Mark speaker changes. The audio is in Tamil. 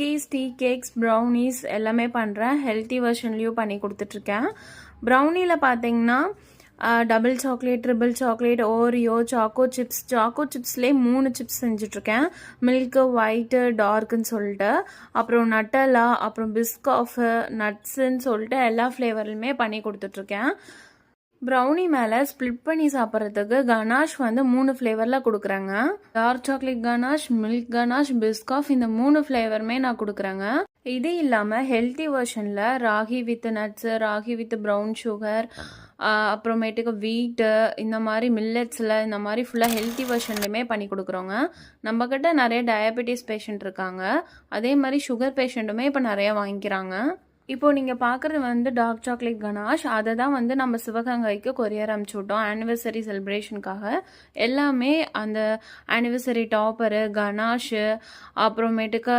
Speaker 1: குக்கீஸ், டீ கேக்ஸ், ப்ரௌனீஸ் எல்லாமே பண்ணுறேன். ஹெல்த்தி வெர்ஷன்லேயும் பண்ணி கொடுத்துட்ருக்கேன். ப்ரௌனியில் பார்த்தீங்கன்னா double chocolate, triple chocolate, Oreo, choco சிப்ஸ்லேயே 3 சிப்ஸ் செஞ்சுட்ருக்கேன். மில்க்கு, ஒயிட்டு, டார்க்குன்னு சொல்லிட்டு, அப்புறம் நட்டலா, அப்புறம் பிஸ்காஃபு, நட்ஸுன்னு சொல்லிட்டு எல்லா ஃப்ளேவர்லையுமே பண்ணி கொடுத்துட்ருக்கேன். ப்ரௌனி மேலே ஸ்ப்ளிட் பண்ணி சாப்பிட்றதுக்கு கனாஷ் வந்து 3 ஃப்ளேவரில் கொடுக்குறேங்க. Dark chocolate ganache, milk ganache, Biscoff, இந்த 3 ஃப்ளேவருமே நான் கொடுக்குறேங்க. இது இல்லாமல் ஹெல்த்தி வெர்ஷனில் ராகி வித் நட்ஸு, ராகி வித் ப்ரௌன் சுகர், அப்புறமேட்டுக்கு வீட்டு, இந்த மாதிரி மில்லட்ஸில், இந்த மாதிரி ஃபுல்லாக ஹெல்த்தி வெர்ஷன்லையுமே பண்ணி கொடுக்குறோங்க. நம்மக்கிட்ட நிறைய டயபெட்டிஸ் பேஷண்ட் இருக்காங்க. அதே மாதிரி சுகர் பேஷண்ட்டுமே இப்போ நிறைய வாங்கிக்கிறாங்க. இப்போது நீங்கள் பார்க்குறது வந்து டார்க் சாக்லேட் கனாஷ். அதை தான் வந்து நம்ம சிவகங்கைக்கு கொரியர் அனுப்பிச்சி விட்டோம் ஆனிவர்சரி செலிப்ரேஷனுக்காக. எல்லாமே அந்த ஆனிவர்சரி டாப்பரு, கனாஷு, அப்புறமேட்டுக்கு